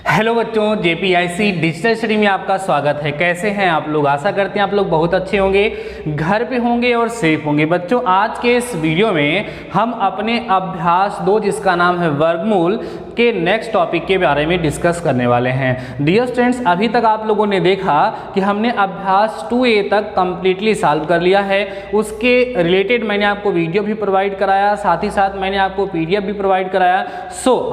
Hello बच्चों, जेपीआईसी digital study में आपका स्वागत है। कैसे हैं आप लोग? आशा करते हैं आप लोग बहुत अच्छे होंगे, घर पे होंगे और सेफ होंगे। बच्चों, आज के इस वीडियो में हम अपने अभ्यास 2 जिसका नाम है वर्गमूल के नेक्स्ट टॉपिक के बारे में डिस्कस करने वाले हैं। डियर स्टूडेंट्स, अभी तक आप लोगों ने देखा कि हमने अभ्यास 2A तक कंप्लीटली सॉल्व कर लिया है। उसके रिलेटेड मैंने आपको वीडियो भी प्रोवाइड कराया, साथ ही साथ मैंने आपको PDF भी प्रोवाइड कराया।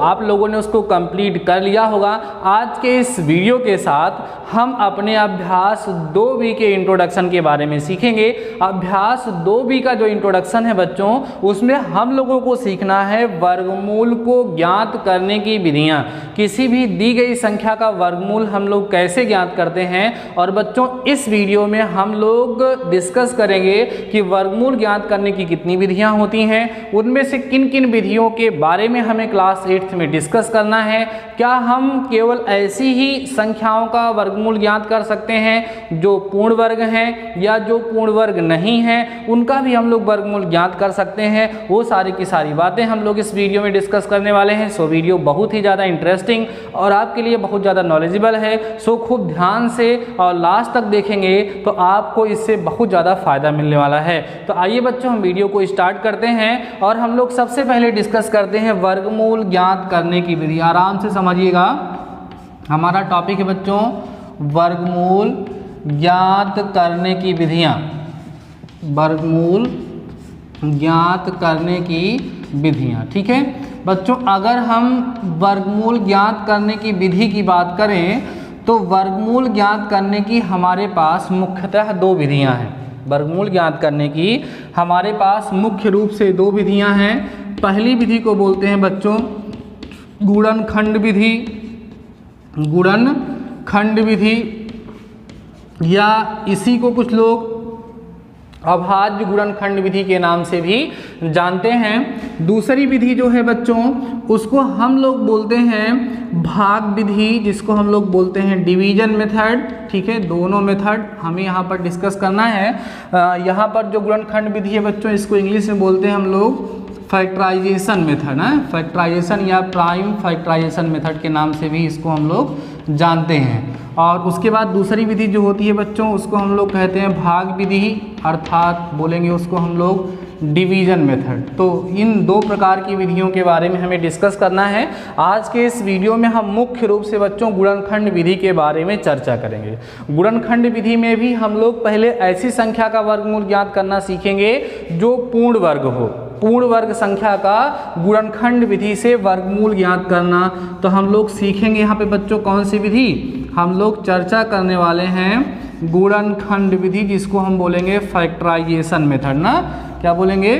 आप लोगों ने उसको कंप्लीट कर लिया होगा। आज के इस वीडियो के साथ हम अपने अभ्यास 2B के इंट्रोडक्शन के बारे में सीखेंगे। अभ्यास 2B का जो इंट्रोडक्शन है बच्चों, उसमें हम लोगों को सीखना है वर्गमूल को ज्ञात करने की विधियां। किसी भी दी गई संख्या का वर्गमूल हम लोग कैसे ज्ञात करते हैं। और बच्चों, इस वीडियो में हम लोग डिस्कस करेंगे कि वर्गमूल ज्ञात करने की कितनी विधियां होती हैं, उनमें से किन किन विधियों के बारे में हमें क्लास 8th में डिस्कस करना है। क्या हम केवल ऐसी ही संख्याओं का वर्गमूल ज्ञात कर सकते हैं जो पूर्ण वर्ग हैं, या जो पूर्ण वर्ग नहीं हैं उनका भी हम लोग वर्गमूल ज्ञात कर सकते हैं। वो सारी की सारी बातें हम लोग इस वीडियो में डिस्कस करने वाले हैं। वीडियो बहुत ही ज़्यादा इंटरेस्टिंग और आपके लिए बहुत ज़्यादा नॉलेजेबल है। खूब ध्यान से और लास्ट तक देखेंगे तो आपको इससे बहुत ज़्यादा फ़ायदा मिलने वाला है। तो आइए बच्चों, हम वीडियो को स्टार्ट करते हैं और हम लोग सबसे पहले डिस्कस करते हैं वर्गमूल ज्ञात करने की विधि। आराम से समझिएगा, हमारा टॉपिक है बच्चों वर्गमूल ज्ञात करने की विधियां। वर्गमूल ज्ञात करने की विधियां, ठीक है बच्चों। अगर हम वर्गमूल ज्ञात करने की विधि की बात करें तो वर्गमूल ज्ञात करने की हमारे पास मुख्यतः 2 विधियां हैं। वर्गमूल ज्ञात करने की हमारे पास मुख्य रूप से 2 विधियां हैं। पहली विधि को बोलते हैं बच्चों गुणनखंड विधि। गुणनखंड विधि, या इसी को कुछ लोग अभाज्य गुणनखंड विधि के नाम से भी जानते हैं। दूसरी विधि जो है बच्चों, उसको हम लोग बोलते हैं भाग विधि, जिसको हम लोग बोलते हैं डिवीजन मेथड। ठीक है, दोनों मेथड हमें यहाँ पर डिस्कस करना है। यहाँ पर जो गुणनखंड विधि है बच्चों, इसको इंग्लिश में बोलते हैं हम लोग फैक्टराइजेशन मेथड है। फैक्टराइजेशन या प्राइम फैक्टराइजेशन मेथड के नाम से भी इसको हम लोग जानते हैं। और उसके बाद दूसरी विधि जो होती है बच्चों, उसको हम लोग कहते हैं भाग विधि, अर्थात बोलेंगे उसको हम लोग डिवीजन मेथड। तो इन 2 प्रकार की विधियों के बारे में हमें डिस्कस करना है। आज के इस वीडियो में हम मुख्य रूप से बच्चों गुणनखंड विधि के बारे में चर्चा करेंगे। गुणनखंड विधि में भी हम लोग पहले ऐसी संख्या का वर्गमूल ज्ञात करना सीखेंगे जो पूर्ण वर्ग हो। पूर्ण वर्ग संख्या का गुणनखंड विधि से वर्गमूल ज्ञात करना तो हम लोग सीखेंगे। यहाँ पे बच्चों कौन सी विधि हम लोग चर्चा करने वाले हैं? गुणनखंड विधि, जिसको हम बोलेंगे फैक्टराइजेशन मेथड ना। क्या बोलेंगे?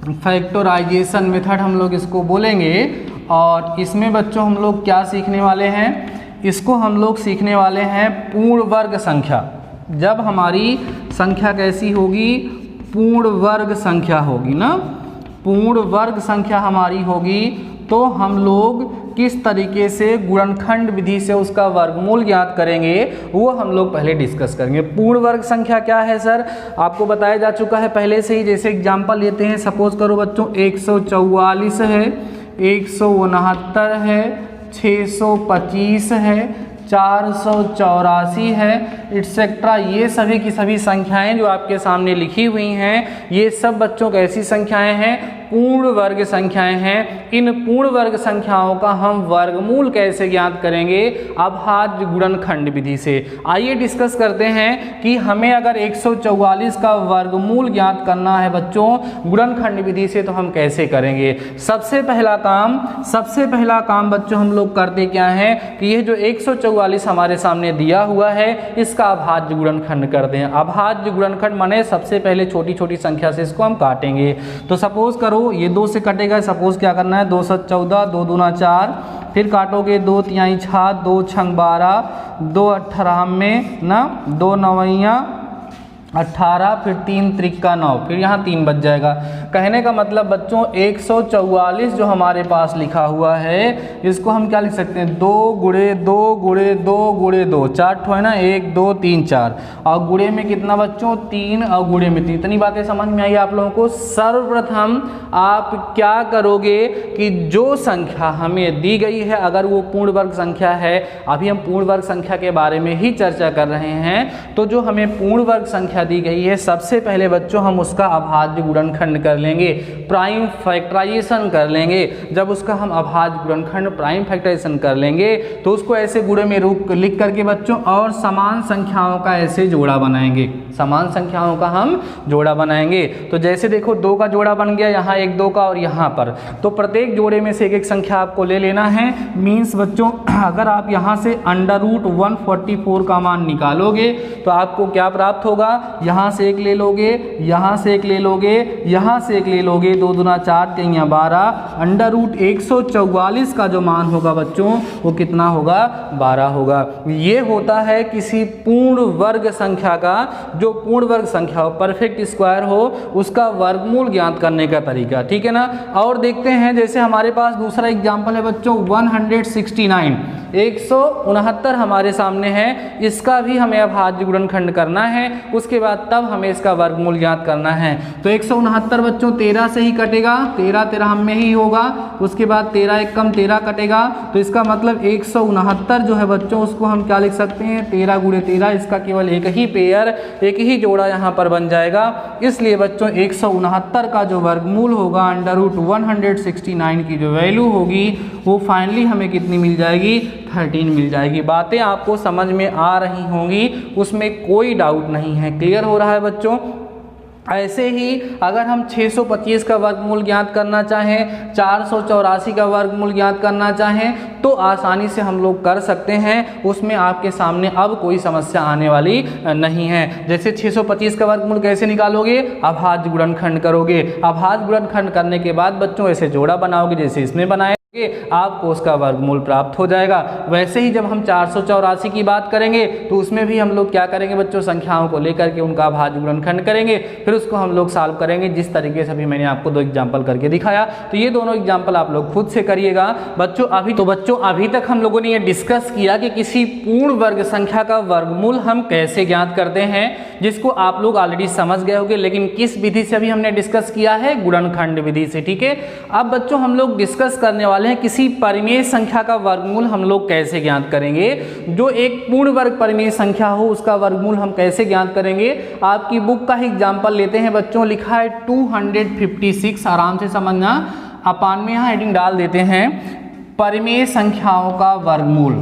फैक्टराइजेशन मेथड हम लोग इसको बोलेंगे। और इसमें बच्चों हम लोग क्या सीखने वाले हैं? इसको हम लोग सीखने वाले हैं पूर्ण वर्ग संख्या। जब हमारी संख्या कैसी होगी? पूर्ण वर्ग संख्या होगी ना। पूर्ण वर्ग संख्या हमारी होगी तो हम लोग किस तरीके से गुणनखंड विधि से उसका वर्गमूल ज्ञात करेंगे, वो हम लोग पहले डिस्कस करेंगे। पूर्ण वर्ग संख्या क्या है सर? आपको बताया जा चुका है पहले से ही। जैसे एग्जांपल लेते हैं, सपोज करो बच्चों 144 है, 169 है, 625 है, 484 है, एटसेट्रा। ये सभी की सभी संख्याएं जो आपके सामने लिखी हुई हैं, ये सब बच्चों कैसी संख्याएं हैं? पूर्ण वर्ग संख्याएं हैं। इन पूर्ण वर्ग संख्याओं का हम वर्गमूल कैसे ज्ञात करेंगे? अभाज्य गुणनखंड विधि से। आइए डिस्कस करते हैं कि हमें अगर 144 का वर्गमूल ज्ञात करना है बच्चों गुणनखंड विधि से, तो हम कैसे करेंगे? सबसे पहला काम बच्चों हम लोग करते क्या है कि ये जो 144 हमारे सामने दिया हुआ है, इसका अभाज्य गुणनखंड करते हैं। अभाज्य गुणनखंड माने सबसे पहले छोटी छोटी संख्या से इसको हम काटेंगे। तो सपोज करो ये 2 से कटेगा। सपोज क्या करना है? 214, 2 दूना 4, फिर काटोगे 2 तिहाई 6, 2 छंग 12, 2 18 में ना, 2 नवैया 18, फिर 3 त्रिका 9, फिर यहाँ 3 बच जाएगा। कहने का मतलब बच्चों 144 जो हमारे पास लिखा हुआ है इसको हम क्या लिख सकते हैं, 2 गुणे 2 गुणे 2 गुणे 2, 4 ठो है ना, 1 2 3 4, और गुणे में कितना बच्चों 3, और गुणे में 3। इतनी बातें समझ में आई आप लोगों को। सर्वप्रथम आप क्या करोगे कि जो संख्या हमें दी गई है अगर वो पूर्ण वर्ग संख्या है, अभी हम पूर्ण वर्ग संख्या के बारे में ही चर्चा कर रहे हैं, तो जो हमें पूर्ण वर्ग संख्या दी गई है सबसे पहले बच्चों हम उसका अभाज्य गुणनखंड कर लेंगे, प्राइम फैक्टराइजेशन कर लेंगे। जब उसका हम अभाज्य गुणनखंड प्राइम फैक्टराइजेशन कर लेंगे तो उसको ऐसे गुणे में रूप लिख करके बच्चों और समान संख्याओं का ऐसे जोड़ा बनाएंगे, समान संख्याओं का हम जोड़ा बनाएंगे। तो जैसे देखो 2 का जोड़ा बन गया, यहाँ 1 2 का और यहाँ पर, तो प्रत्येक जोड़े में से एक एक संख्या आपको ले लेना है। मीन्स बच्चों अगर आप यहाँ से √144 का मान निकालोगे तो आपको क्या प्राप्त होगा, यहाँ से एक ले लोगे, यहाँ से एक ले लोगे, यहाँ से एक ले लोगे, 2 दूना 4 3 12, √144 का जो मान होगा बच्चों वो कितना होगा, 12 होगा। ये होता है किसी पूर्ण वर्ग संख्या का, जो पूर्ण वर्ग संख्या हो, परफेक्ट स्क्वायर हो, उसका वर्गमूल ज्ञात करने का तरीका, ठीक है ना। और देखते हैं जैसे हमारे पास दूसरा एग्जाम्पल है बच्चों 169, 169 हमारे सामने है, इसका भी हमें अभाज्य गुणनखंड करना है, उसके बाद तब हमें इसका वर्गमूल ज्ञात करना है। तो 169 बच्चों 13 से ही कटेगा, 13 13 हम में ही होगा, उसके बाद 13 एक कम 13 कटेगा, तो इसका मतलब 169 जो है बच्चों उसको हम क्या लिख सकते हैं, 13 गुणे 13, इसका केवल एक ही पेयर, एक ही जोड़ा यहाँ पर बन जाएगा। इसलिए बच्चों 169 का जो वर्गमूल होगा √169 की जो वैल्यू होगी वो फाइनली हमें कितनी मिल जाएगी, 13 मिल जाएगी। बातें आपको समझ में आ रही होंगी, उसमें कोई डाउट नहीं है। क्लियर हो रहा है बच्चों। ऐसे ही अगर हम 625 का वर्गमूल ज्ञात करना चाहें, 484 का वर्गमूल ज्ञात करना चाहें तो आसानी से हम लोग कर सकते हैं, उसमें आपके सामने अब कोई समस्या आने वाली नहीं है। जैसे 625 का वर्गमूल कैसे निकालोगे, अभाज्य गुणनखंड करोगे, अभाज्य गुणनखंड करने के बाद बच्चों ऐसे जोड़ा बनाओगे जैसे इसमें बनाए, आपको उसका वर्गमूल प्राप्त हो जाएगा। वैसे ही जब हम 484 की बात करेंगे तो उसमें भी हम लोग क्या करेंगे बच्चों, संख्याओं को लेकर के उनका अभाज्य गुणनखंड करेंगे, फिर उसको हम लोग सॉल्व करेंगे जिस तरीके से अभी मैंने आपको 2 एग्जाम्पल करके दिखाया। तो ये दोनों एग्जाम्पल आप लोग खुद से करिएगा बच्चों। अभी तक हम लोगों ने ये डिस्कस किया कि किसी पूर्ण वर्ग संख्या का वर्गमूल हम कैसे ज्ञात करते हैं, जिसको आप लोग ऑलरेडी समझ गए होंगे, लेकिन किस विधि से अभी हमने डिस्कस किया है, गुणनखंड विधि से, ठीक है। अब बच्चों हम लोग डिस्कस करने वाले हैं किसी परिमेय संख्या का वर्गमूल हम लोग कैसे ज्ञात करेंगे। जो एक पूर्ण वर्ग परिमेय संख्या हो उसका वर्गमूल हम कैसे ज्ञात करेंगे। आपकी बुक का ही एग्जाम्पल लेते हैं बच्चों, लिखा है 256, आराम से समझना, अपान में यहाँ हेडिंग डाल देते हैं परिमेय संख्याओं का वर्गमूल,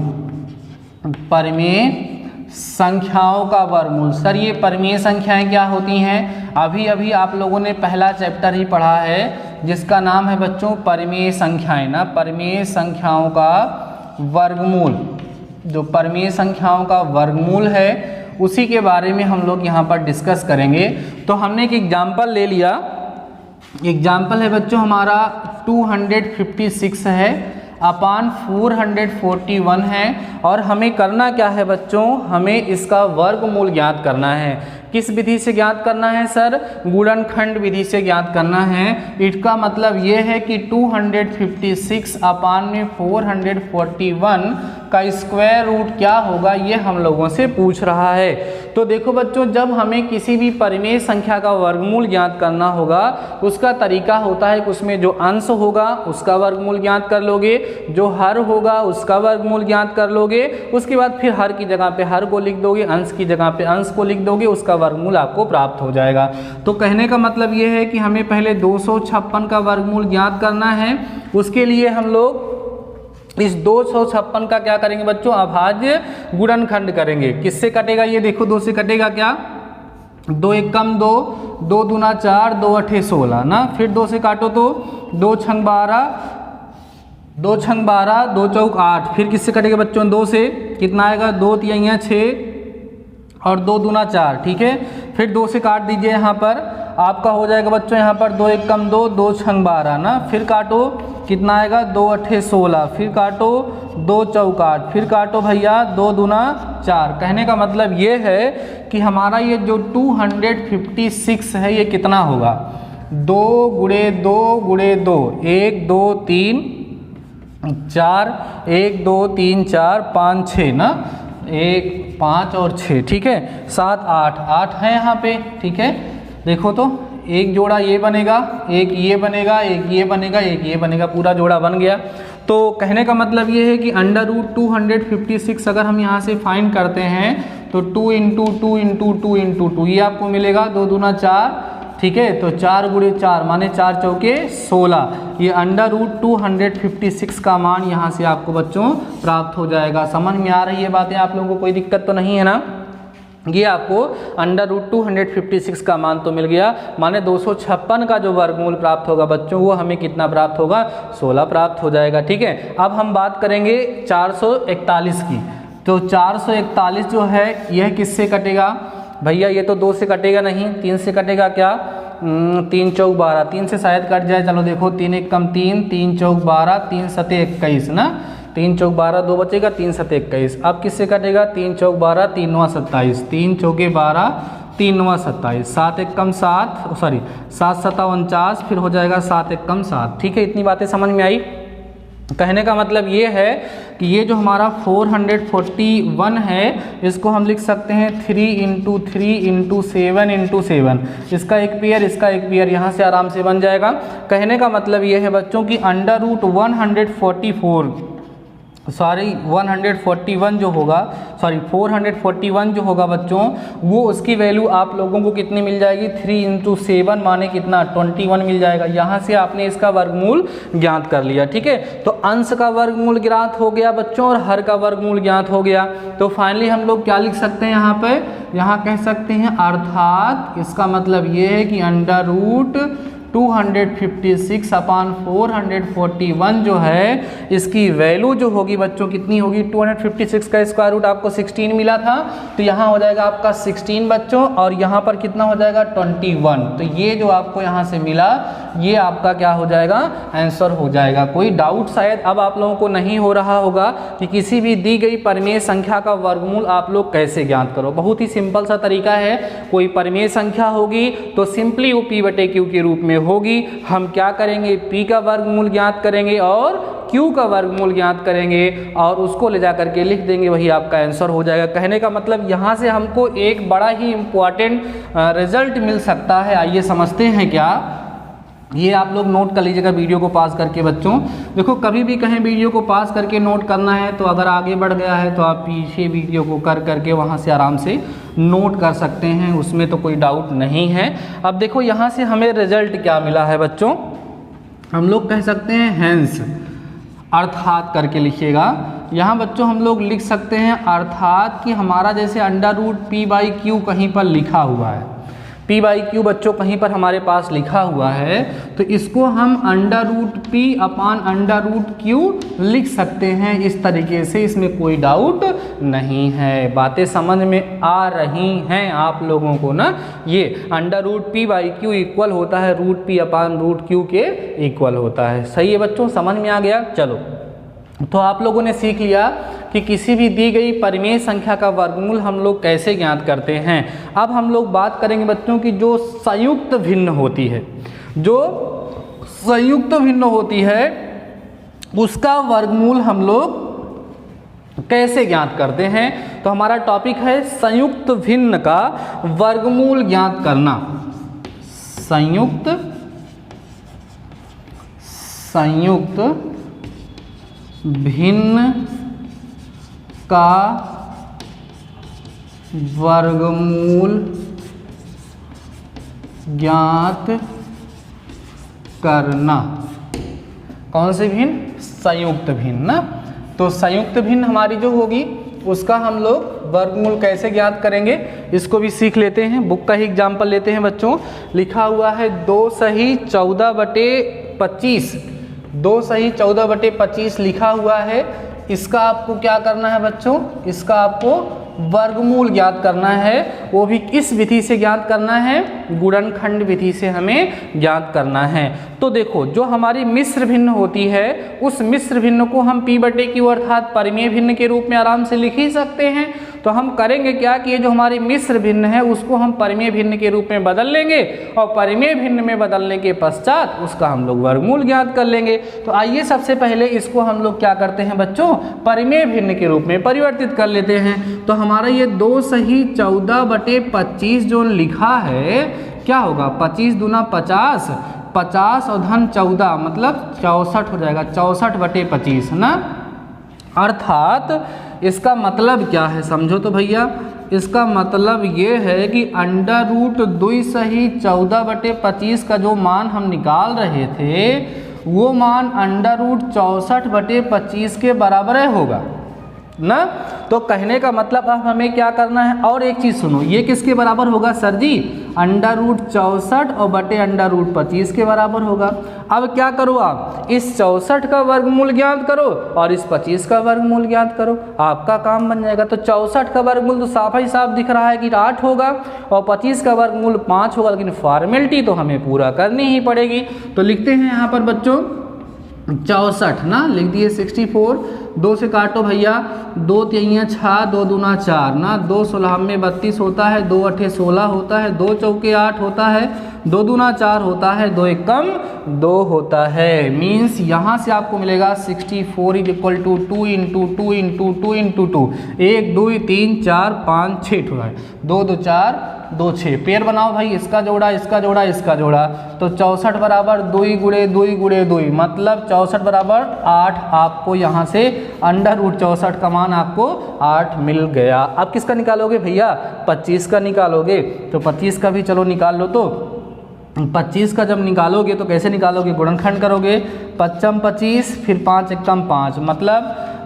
परिमेय संख्याओं का वर्गमूल। सर ये परिमेय संख्याएं क्या होती हैं, अभी अभी आप लोगों ने पहला चैप्टर ही पढ़ा है जिसका नाम है बच्चों परिमेय संख्याएं ना, परिमेय संख्याओं का वर्गमूल। जो परिमेय संख्याओं का वर्गमूल है उसी के बारे में हम लोग यहाँ पर डिस्कस करेंगे। तो हमने एक एग्जाम्पल ले लिया, एग्जाम्पल है बच्चों हमारा 256 है अपान 441 है, और हमें करना क्या है बच्चों, हमें इसका वर्गमूल ज्ञात करना है। किस विधि से ज्ञात करना है सर, गुणनखंड विधि से ज्ञात करना है। इसका मतलब ये है कि 256 अपान में 441 का स्क्वायर रूट क्या होगा, ये हम लोगों से पूछ रहा है। तो देखो बच्चों, जब हमें किसी भी परिमेय संख्या का वर्गमूल ज्ञात करना होगा उसका तरीका होता है कि उसमें जो अंश होगा उसका वर्गमूल ज्ञात कर लोगे, जो हर होगा उसका वर्गमूल ज्ञात कर लोगे, उसके बाद फिर हर की जगह पे हर को लिख दोगे, अंश की जगह पे अंश को लिख दोगे, उसका वर्गमूल आपको प्राप्त हो जाएगा। तो कहने का मतलब ये है कि हमें पहले 256 का वर्गमूल ज्ञात करना है। उसके लिए हम लोग इस 256 का क्या करेंगे बच्चों, अभाज्य गुणनखंड करेंगे। किससे कटेगा, ये देखो 2 से कटेगा क्या, 2 एक कम 2, 2 दूना 4, 2 अठे 16 ना, फिर 2 से काटो तो 2 छंग 12, 2 छंग 12, 2 चौक 8, फिर किससे कटेगा बच्चों, 2 से कितना आएगा, 2 तिहाइयाँ 6 और 2 दूना 4, ठीक है। फिर 2 से काट दीजिए यहाँ पर, आपका हो जाएगा बच्चों यहाँ पर 2 एक कम 2, 2 छंग 12 ना, फिर काटो कितना आएगा 2 अट्ठे 16, फिर काटो 2 चौक 8, फिर काटो भैया 2 दूना 4। कहने का मतलब ये है कि हमारा ये जो 256 है ये कितना होगा 2 गुणे 2 गुणे 2, 1 2 3 4, 1 2 3 4 5 6 ना, 1 5 और 6, ठीक है 7 8 8 है यहाँ पे, ठीक है। देखो तो एक जोड़ा ये बनेगा, एक ये बनेगा, एक ये बनेगा, एक ये बनेगा, पूरा जोड़ा बन गया। तो कहने का मतलब ये है कि √256 अगर हम यहाँ से फाइंड करते हैं तो 2 × 2 × 2 × 2 ये आपको मिलेगा 2 दूना 4, ठीक है। तो 4 गुणे 4 माने 4 चौके 16, ये √256 का मान यहाँ से आपको बच्चों प्राप्त हो जाएगा। समझ में आ रही है बातें आप लोगों को, कोई दिक्कत तो नहीं है ना। ये आपको √256 का मान तो मिल गया, माने 256 का जो वर्गमूल प्राप्त होगा बच्चों वो हमें कितना प्राप्त होगा 16 प्राप्त हो जाएगा, ठीक है। अब हम बात करेंगे 441 की। तो 441 जो है यह किससे कटेगा भैया, ये तो 2 से कटेगा नहीं, 3 से कटेगा क्या, 3 चौक 12, 3 से शायद कट जाए, चलो देखो 3 एक कम 3, 3 चौक 12, 3 सते 21 ना, 3 चौक 12 2 बचेगा, 3 सते 21। अब किससे कटेगा 3 चौक 12, 3 9 27, 3 चौके 12, 3 9 27, 7 एक कम 7, सॉरी 7 7 49, फिर हो जाएगा 7 एक कम 7, ठीक है। इतनी बातें समझ में आई। कहने का मतलब ये है कि ये जो हमारा 441 है इसको हम लिख सकते हैं 3 × 3 × 7 × 7, इसका एक पेयर, इसका एक पेयर, यहाँ से आराम से बन जाएगा। कहने का मतलब ये है बच्चों की √141 जो होगा, सॉरी 441 जो होगा बच्चों, वो उसकी वैल्यू आप लोगों को कितनी मिल जाएगी 3 × 7 माने कितना 21 मिल जाएगा। यहाँ से आपने इसका वर्गमूल ज्ञात कर लिया, ठीक है। तो अंश का वर्गमूल ज्ञात हो गया बच्चों और हर का वर्गमूल ज्ञात हो गया। तो फाइनली हम लोग क्या लिख सकते हैं यहाँ पे, यहाँ कह सकते हैं अर्थात इसका मतलब ये है कि √256/441 जो है इसकी वैल्यू जो होगी बच्चों कितनी होगी, 256 का स्क्वायर रूट आपको 16 मिला था, तो यहाँ हो जाएगा आपका 16 बच्चों, और यहाँ पर कितना हो जाएगा 21। तो ये जो आपको यहाँ से मिला ये आपका क्या हो जाएगा, आंसर हो जाएगा। कोई डाउट शायद अब आप लोगों को नहीं हो रहा होगा कि किसी भी दी गई परिमेय संख्या का वर्गमूल आप लोग कैसे ज्ञात करो। बहुत ही सिंपल सा तरीका है। कोई परिमेय संख्या होगी तो सिंपली वो P/Q के रूप में होगी। हम क्या करेंगे, P का वर्गमूल ज्ञात करेंगे और Q का वर्गमूल ज्ञात करेंगे और उसको ले जा करके लिख देंगे, वही आपका आंसर हो जाएगा। कहने का मतलब यहाँ से हमको एक बड़ा ही इम्पोर्टेंट रिजल्ट मिल सकता है। आइए समझते हैं क्या, ये आप लोग नोट कर लीजिएगा वीडियो को पास करके बच्चों। देखो कभी भी कहें वीडियो को पास करके नोट करना है तो अगर आगे बढ़ गया है तो आप पीछे वीडियो को कर करके वहाँ से आराम से नोट कर सकते हैं, उसमें तो कोई डाउट नहीं है। अब देखो यहाँ से हमें रिजल्ट क्या मिला है बच्चों, हम लोग कह सकते हैं हैंस, अर्थात करके लिखिएगा। यहाँ बच्चों हम लोग लिख सकते हैं अर्थात कि हमारा जैसे √P/Q कहीं पर लिखा हुआ है, P/Q बच्चों कहीं पर हमारे पास लिखा हुआ है, तो इसको हम √P/√Q लिख सकते हैं इस तरीके से, इसमें कोई डाउट नहीं है। बातें समझ में आ रही हैं आप लोगों को ना। ये √P/Q इक्वल होता है √P/√Q के इक्वल होता है। सही है बच्चों, समझ में आ गया। चलो तो आप लोगों ने सीख लिया कि किसी भी दी गई परिमेय संख्या का वर्गमूल हम लोग कैसे ज्ञात करते हैं। अब हम लोग बात करेंगे बच्चों की जो संयुक्त भिन्न होती है, जो संयुक्त भिन्न होती है उसका वर्गमूल हम लोग कैसे ज्ञात करते हैं। तो हमारा टॉपिक है संयुक्त भिन्न का वर्गमूल ज्ञात करना। संयुक्त भिन्न का वर्गमूल ज्ञात करना। कौन से भिन्न, संयुक्त भिन्न ना। तो संयुक्त भिन्न हमारी जो होगी उसका हम लोग वर्गमूल कैसे ज्ञात करेंगे इसको भी सीख लेते हैं। बुक का ही एग्जाम्पल लेते हैं बच्चों। लिखा हुआ है 2 सही 14/25, 2 सही 14/25 लिखा हुआ है। इसका आपको क्या करना है बच्चों, इसका आपको वर्गमूल ज्ञात करना है, वो भी किस विधि से ज्ञात करना है, गुणनखंड विधि से हमें ज्ञात करना है। तो देखो जो हमारी मिश्र भिन्न होती है उस मिश्र भिन्न को हम P/Q अर्थात परिमेय भिन्न के रूप में आराम से लिख ही सकते हैं। तो हम करेंगे क्या कि ये जो हमारी मिश्र भिन्न है उसको हम परिमेय भिन्न के रूप में बदल लेंगे और परिमेय भिन्न में बदलने के पश्चात उसका हम लोग वर्गमूल ज्ञात कर लेंगे। तो आइए सबसे पहले इसको हम लोग क्या करते हैं बच्चों, परिमेय भिन्न के रूप में परिवर्तित कर लेते हैं। तो हमारा ये 2 सही 14/25 जो लिखा है क्या होगा, 25 दूना 50, 50 और धन 14 मतलब 64 हो जाएगा, 64/25 है ना। अर्थात इसका मतलब क्या है समझो तो भैया, इसका मतलब ये है कि √2 सही 14/25 का जो मान हम निकाल रहे थे वो मान √64/25 के बराबर होगा ना। तो कहने का मतलब अब हमें क्या करना है, और एक चीज़ सुनो, ये किसके बराबर होगा सर जी, √64 और बटे √25 के बराबर होगा। अब क्या करो, आप इस 64 का वर्गमूल ज्ञात करो और इस 25 का वर्गमूल ज्ञात करो, आपका काम बन जाएगा। तो 64 का वर्गमूल तो साफ ही साफ दिख रहा है कि 8 होगा और 25 का वर्गमूल 5 होगा, लेकिन फॉर्मेलिटी तो हमें पूरा करनी ही पड़ेगी। तो लिखते हैं यहाँ पर बच्चों 64 ना, लिख दिए 64, 2 से काटो भैया, 2 3 6, 2 दूना 4 ना, 2 16 में 32 होता है, 2 8 16 होता है, 2 चौके 8 होता है, 2 दूना 4 होता है, 2 1 कम 2 होता है। मीन्स यहाँ से आपको मिलेगा 64 = 2 × 2 × 2 × 2, 1 2 3 4 5 6 ठो है, 2 2 4 2 6, पेयर बनाओ भाई, इसका जोड़ा इसका जोड़ा इसका जोड़ा, तो 64 बराबर 2 × 2 × 2 मतलब 64 बराबर 8। आपको यहाँ से √64 का मान आपको 8 मिल गया। अब किसका निकालोगे भैया, 25 का निकालोगे। तो 25 का भी चलो निकाल लो। तो 25 का जब निकालोगे तो कैसे निकालोगे, गुणनखंड करोगे, 5 25 फिर 5 1 5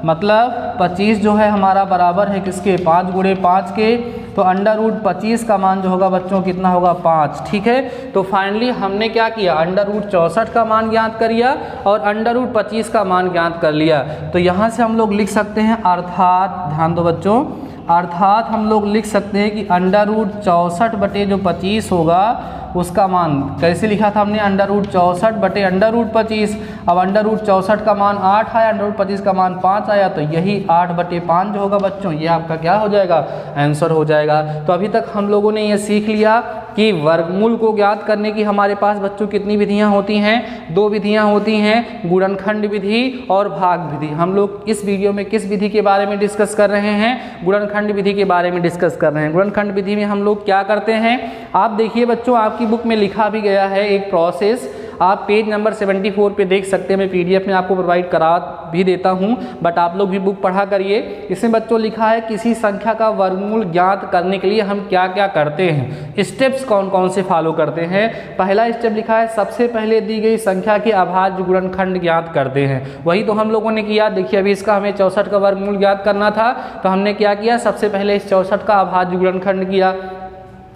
मतलब 25 जो है हमारा बराबर है किसके, 5 × 5 के। तो √25 का मान जो होगा बच्चों कितना होगा, 5। ठीक है, तो फाइनली हमने क्या किया, √64 का मान ज्ञात कर लिया और √25 का मान ज्ञात कर लिया। तो यहाँ से हम लोग लिख सकते हैं अर्थात, ध्यान दो बच्चों, अर्थात हम लोग लिख सकते हैं कि √64/25 होगा उसका मान कैसे लिखा था हमने, √64/√25। अब √64 का मान 8 आया, √25 का मान 5 आया, तो यही 8/5 जो होगा बच्चों ये आपका क्या हो जाएगा, आंसर हो जाएगा। तो अभी तक हम लोगों ने ये सीख लिया कि वर्गमूल को ज्ञात करने की हमारे पास बच्चों कितनी विधियां होती हैं, 2 विधियां होती हैं, गुणनखंड विधि और भाग विधि। हम लोग इस वीडियो में किस विधि के बारे में डिस्कस कर रहे हैं, गुणनखंड विधि के बारे में डिस्कस कर रहे हैं। गुणनखंड विधि में हम लोग क्या करते हैं, आप देखिए बच्चों, आपकी बुक में लिखा भी गया है एक प्रोसेस, आप पेज नंबर 74 पे देख सकते हैं। मैं PDF में आपको प्रोवाइड करा भी देता हूं, बट आप लोग भी बुक पढ़ा करिए। इसमें बच्चों लिखा है किसी संख्या का वर्गमूल ज्ञात करने के लिए हम क्या क्या करते हैं, स्टेप्स कौन कौन से फॉलो करते हैं। पहला स्टेप लिखा है सबसे पहले दी गई संख्या के अभाज्य गुणनखंड ज्ञात करते हैं, वही तो हम लोगों ने किया। देखिए अभी इसका हमें 64 का वर्गमूल ज्ञात करना था, तो हमने क्या किया, सबसे पहले इस 64 का अभाज्य गुणनखंड किया।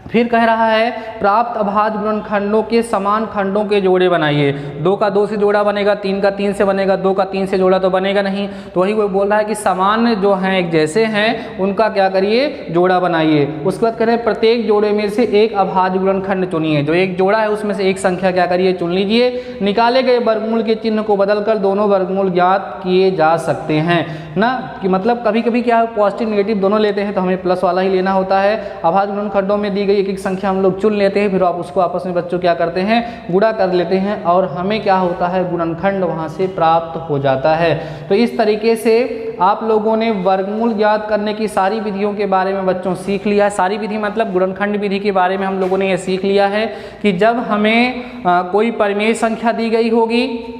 फिर कह रहा है प्राप्त अभाज्य गुणनखंडों के समान खंडों के जोड़े बनाइए। 2 का 2 से जोड़ा बनेगा, 3 का 3 से बनेगा, 2 का 3 से जोड़ा तो बनेगा नहीं। तो वही वो बोल रहा है कि समान जो हैं एक जैसे हैं उनका क्या करिए, जोड़ा बनाइए। उसके बाद कह रहे हैं प्रत्येक जोड़े में से एक अभाज्य गुणनखंड चुनिए। जो एक जोड़ा है उसमें से एक संख्या क्या करिए, चुन लीजिए। निकाले गए वर्गमूल के चिन्ह को बदलकर दोनों वर्गमूल ज्ञात किए जा सकते हैं ना, कि मतलब कभी कभी क्या है पॉजिटिव नेगेटिव दोनों लेते हैं तो हमें प्लस वाला ही लेना होता है। अभाज्य गुणनखंडों में दी गई एक एक संख्या हम लोग चुन लेते हैं, फिर आप उसको आपस में बच्चों क्या करते हैं, गुणा कर लेते हैं और हमें क्या होता है, गुणनखंड वहां से प्राप्त हो जाता है। तो इस तरीके से आप लोगों ने वर्गमूल ज्ञात करने की सारी विधियों के बारे में बच्चों सीख लिया है। सारी विधि मतलब गुणनखंड विधि के बारे में हम लोगों ने ये सीख लिया है कि जब हमें कोई परिमेय संख्या दी गई होगी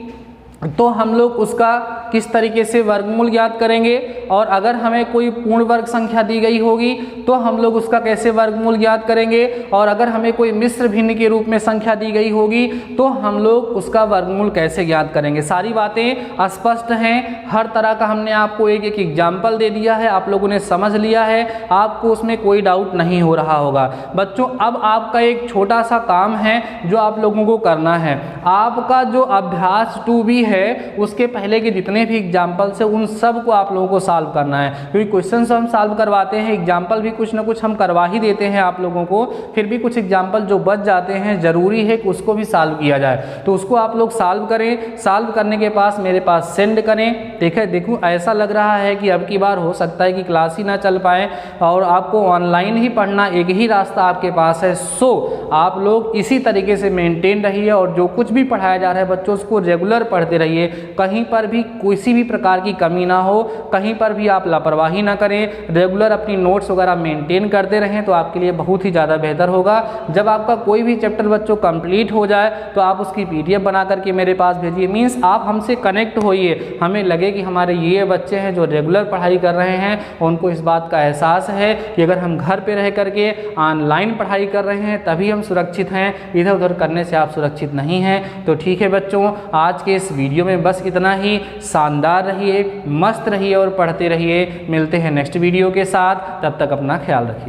तो हम लोग उसका किस तरीके से वर्गमूल ज्ञात करेंगे, और अगर हमें कोई पूर्ण वर्ग संख्या दी गई होगी तो हम लोग उसका कैसे वर्गमूल ज्ञात करेंगे, और अगर हमें कोई मिश्र भिन्न के रूप में संख्या दी गई होगी तो हम लोग उसका वर्गमूल कैसे ज्ञात करेंगे। सारी बातें स्पष्ट हैं, हर तरह का हमने आपको एक एक एग्जाम्पल दे दिया है, आप लोगों ने समझ लिया है, आपको उसमें कोई डाउट नहीं हो रहा होगा। बच्चों अब आपका एक छोटा सा काम है जो आप लोगों को करना है। आपका जो अभ्यास 2B है उसके पहले के जितने जितने भी एग्जाम्पल्स है उन सब को आप लोगों को सॉल्व करना है, क्योंकि क्वेश्चन हम सॉल्व करवाते हैं, एग्जाम्पल भी कुछ ना कुछ हम करवा ही देते हैं आप लोगों को, फिर भी कुछ एग्जाम्पल जो बच जाते हैं जरूरी है कि उसको भी सॉल्व किया जाए। तो उसको आप लोग सॉल्व करें, सॉल्व करने के पास मेरे पास सेंड करें। देखो ऐसा लग रहा है कि अब की बार हो सकता है कि क्लास ही ना चल पाए और आपको ऑनलाइन ही पढ़ना, एक ही रास्ता आपके पास है। सो आप लोग इसी तरीके से मेंटेन रहिए और जो कुछ भी पढ़ाया जा रहा है बच्चों उसको रेगुलर पढ़ते रहिए, कहीं पर भी किसी भी प्रकार की कमी ना हो, कहीं पर भी आप लापरवाही ना करें, रेगुलर अपनी नोट्स वगैरह मेंटेन करते रहें तो आपके लिए बहुत ही ज़्यादा बेहतर होगा। जब आपका कोई भी चैप्टर बच्चों कंप्लीट हो जाए तो आप उसकी PDF बना करके मेरे पास भेजिए, मीन्स आप हमसे कनेक्ट होइए, हमें लगे कि हमारे ये बच्चे हैं जो रेगुलर पढ़ाई कर रहे हैं, उनको इस बात का एहसास है कि अगर हम घर पे रह करके ऑनलाइन पढ़ाई कर रहे हैं तभी हम सुरक्षित हैं, इधर उधर करने से आप सुरक्षित नहीं हैं। तो ठीक है बच्चों, आज के इस वीडियो में बस इतना ही। शानदार रहिए, मस्त रहिए और पढ़ते रहिए। मिलते हैं नेक्स्ट वीडियो के साथ, तब तक अपना ख्याल रखिए।